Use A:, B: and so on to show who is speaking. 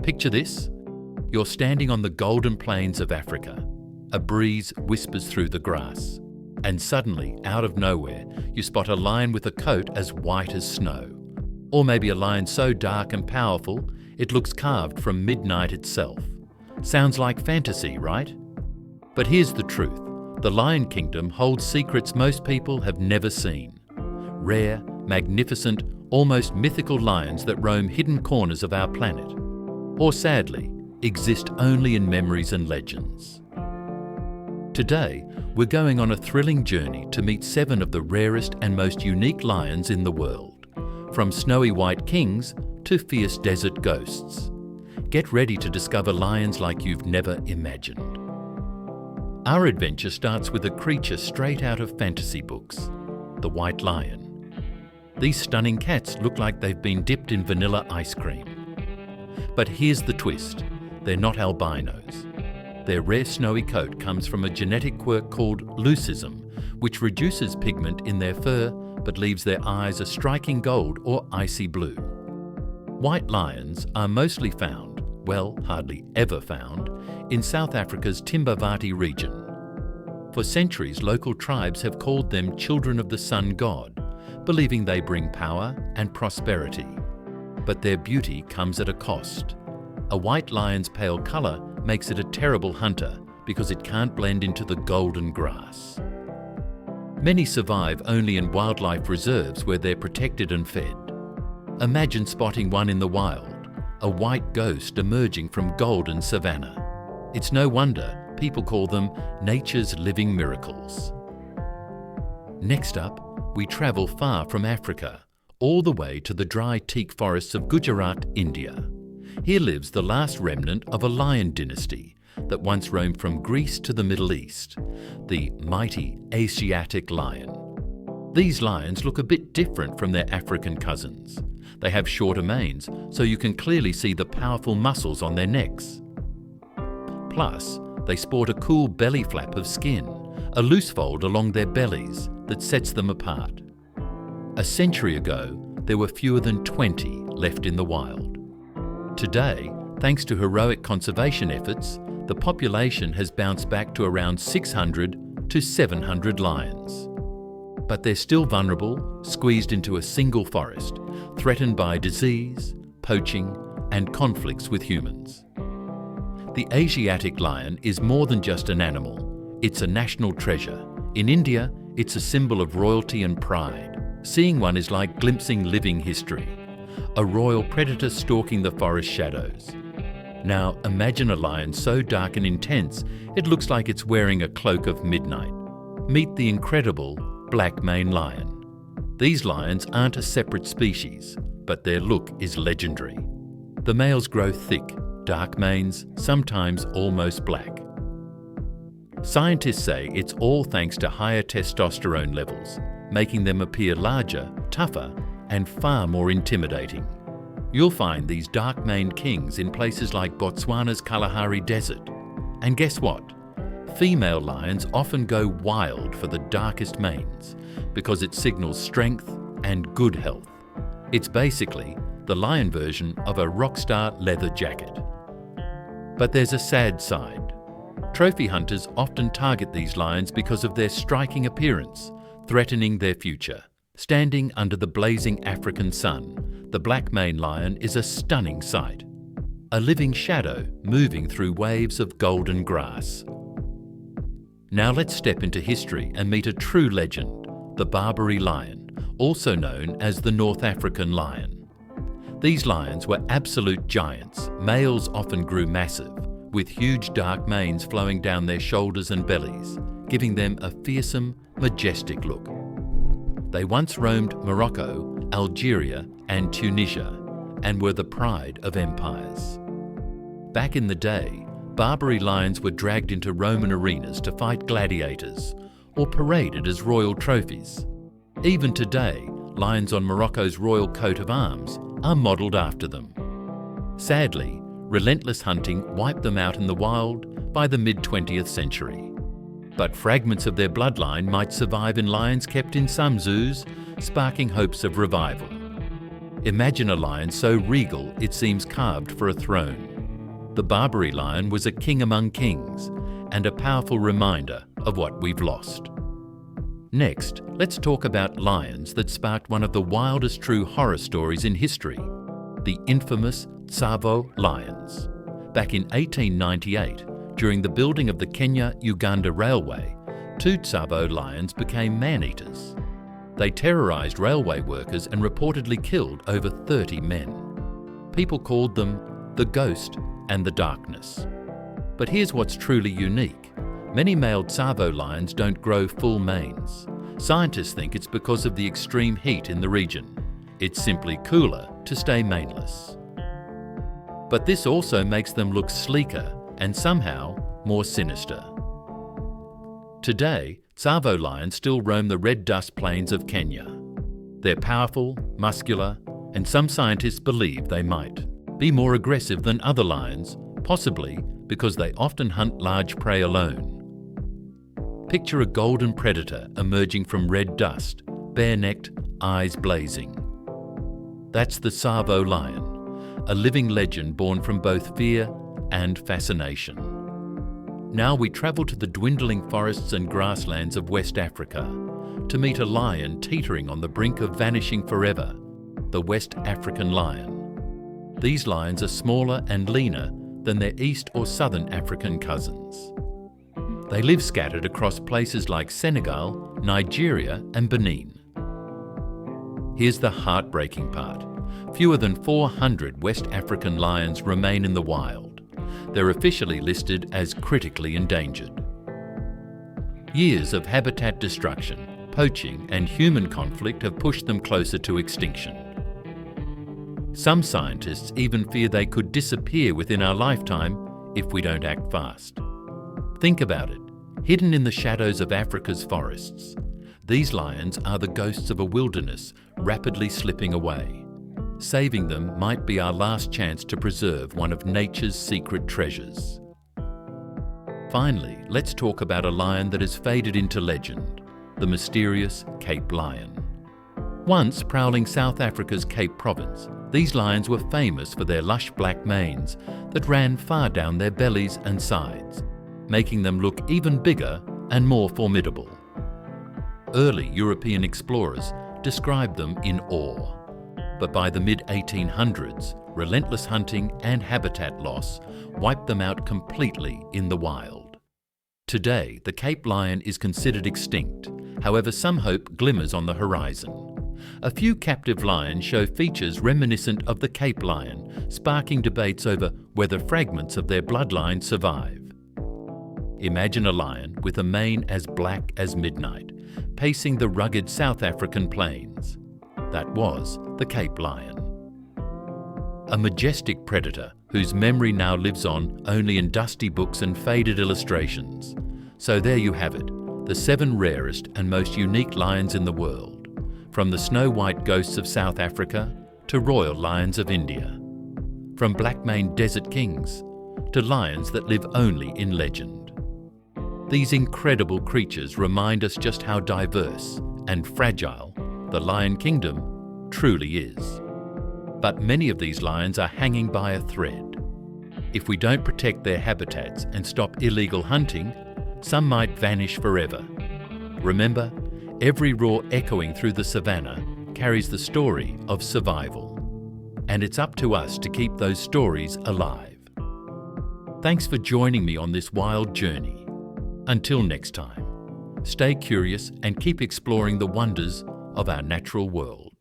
A: Picture this. You're standing on the golden plains of Africa. A breeze whispers through the grass. And suddenly, out of nowhere, you spot a lion with a coat as white as snow. Or maybe a lion so dark and powerful, it looks carved from midnight itself. Sounds like fantasy, right? But here's the truth. The Lion Kingdom holds secrets most people have never seen. Rare, magnificent, almost mythical lions that roam hidden corners of our planet. Or sadly, exist only in memories and legends. Today, we're going on a thrilling journey to meet 7 of the rarest and most unique lions in the world, from snowy white kings to fierce desert ghosts. Get ready to discover lions like you've never imagined. Our adventure starts with a creature straight out of fantasy books, the white lion. These stunning cats look like they've been dipped in vanilla ice cream. But here's the twist, they're not albinos. Their rare snowy coat comes from a genetic quirk called leucism, which reduces pigment in their fur but leaves their eyes a striking gold or icy blue. White lions are mostly found, well, hardly ever found, in South Africa's Timbavati region. For centuries, local tribes have called them children of the sun god, believing they bring power and prosperity. But their beauty comes at a cost. A white lion's pale colour makes it a terrible hunter because it can't blend into the golden grass. Many survive only in wildlife reserves where they're protected and fed. Imagine spotting one in the wild, a white ghost emerging from golden savanna. It's no wonder people call them nature's living miracles. Next up, we travel far from Africa, all the way to the dry teak forests of Gujarat, India. Here lives the last remnant of a lion dynasty that once roamed from Greece to the Middle East, the mighty Asiatic Lion. These lions look a bit different from their African cousins. They have shorter manes, so you can clearly see the powerful muscles on their necks. Plus, they sport a cool belly flap of skin, a loose fold along their bellies that sets them apart. A century ago, there were fewer than 20 left in the wild. Today, thanks to heroic conservation efforts, the population has bounced back to around 600 to 700 lions. But they're still vulnerable, squeezed into a single forest, threatened by disease, poaching, and conflicts with humans. The Asiatic lion is more than just an animal. It's a national treasure. In India, it's a symbol of royalty and pride. Seeing one is like glimpsing living history. A royal predator stalking the forest shadows. Now imagine a lion so dark and intense, it looks like it's wearing a cloak of midnight. Meet the incredible BlackManed Lion. These lions aren't a separate species, but their look is legendary. The males grow thick, dark manes, sometimes almost black. Scientists say it's all thanks to higher testosterone levels, making them appear larger, tougher, and far more intimidating. You'll find these dark-maned kings in places like Botswana's Kalahari Desert. And guess what? Female lions often go wild for the darkest manes because it signals strength and good health. It's basically the lion version of a rock star leather jacket. But there's a sad side. Trophy hunters often target these lions because of their striking appearance, threatening their future. Standing under the blazing African sun, the BlackManed Lion is a stunning sight. A living shadow moving through waves of golden grass. Now let's step into history and meet a true legend, the Barbarie Lion, also known as the North African lion. These lions were absolute giants. Males often grew massive, with huge dark manes flowing down their shoulders and bellies, giving them a fearsome, majestic look. They once roamed Morocco, Algeria, and Tunisia, and were the pride of empires. Back in the day, Barbary lions were dragged into Roman arenas to fight gladiators, or paraded as royal trophies. Even today, lions on Morocco's royal coat of arms are modelled after them. Sadly, relentless hunting wiped them out in the wild by the mid-20th century. But fragments of their bloodline might survive in lions kept in some zoos, sparking hopes of revival. Imagine a lion so regal it seems carved for a throne. The Barbary lion was a king among kings and a powerful reminder of what we've lost. Next, let's talk about lions that sparked one of the wildest true horror stories in history, the infamous Tsavo Lions. Back in 1898, during the building of the Kenya-Uganda Railway, 2 Tsavo lions became man-eaters. They terrorised railway workers and reportedly killed over 30 men. People called them the Ghost and the Darkness. But here's what's truly unique. Many male Tsavo lions don't grow full manes. Scientists think it's because of the extreme heat in the region. It's simply cooler to stay maneless. But this also makes them look sleeker and somehow more sinister. Today, Tsavo lions still roam the red dust plains of Kenya. They're powerful, muscular, and some scientists believe they might be more aggressive than other lions, possibly because they often hunt large prey alone. Picture a golden predator emerging from red dust, bare-necked, eyes blazing. That's the Tsavo lion, a living legend born from both fear and fascination. Now we travel to the dwindling forests and grasslands of West Africa to meet a lion teetering on the brink of vanishing forever, the West African lion. These lions are smaller and leaner than their East or Southern African cousins. They live scattered across places like Senegal, Nigeria and Benin. Here's the heartbreaking part. Fewer than 400 West African lions remain in the wild. They're officially listed as critically endangered. Years of habitat destruction, poaching and human conflict have pushed them closer to extinction. Some scientists even fear they could disappear within our lifetime if we don't act fast. Think about it. Hidden in the shadows of Africa's forests, these lions are the ghosts of a wilderness rapidly slipping away. Saving them might be our last chance to preserve one of nature's secret treasures. Finally, let's talk about a lion that has faded into legend, the mysterious Cape Lion. Once prowling South Africa's Cape Province, these lions were famous for their lush black manes that ran far down their bellies and sides, making them look even bigger and more formidable. Early European explorers described them in awe. But by the mid-1800s, relentless hunting and habitat loss wiped them out completely in the wild. Today, the Cape Lion is considered extinct. However, some hope glimmers on the horizon. A few captive lions show features reminiscent of the Cape Lion, sparking debates over whether fragments of their bloodline survive. Imagine a lion with a mane as black as midnight, pacing the rugged South African plains. That was the Cape Lion. A majestic predator whose memory now lives on only in dusty books and faded illustrations. So there you have it, the 7 rarest and most unique lions in the world, from the snow-white ghosts of South Africa to royal lions of India, from black-maned desert kings to lions that live only in legend. These incredible creatures remind us just how diverse and fragile the Lion Kingdom truly is. But many of these lions are hanging by a thread. If we don't protect their habitats and stop illegal hunting, some might vanish forever. Remember, every roar echoing through the savannah carries the story of survival. And it's up to us to keep those stories alive. Thanks for joining me on this wild journey. Until next time, stay curious and keep exploring the wonders of our natural world.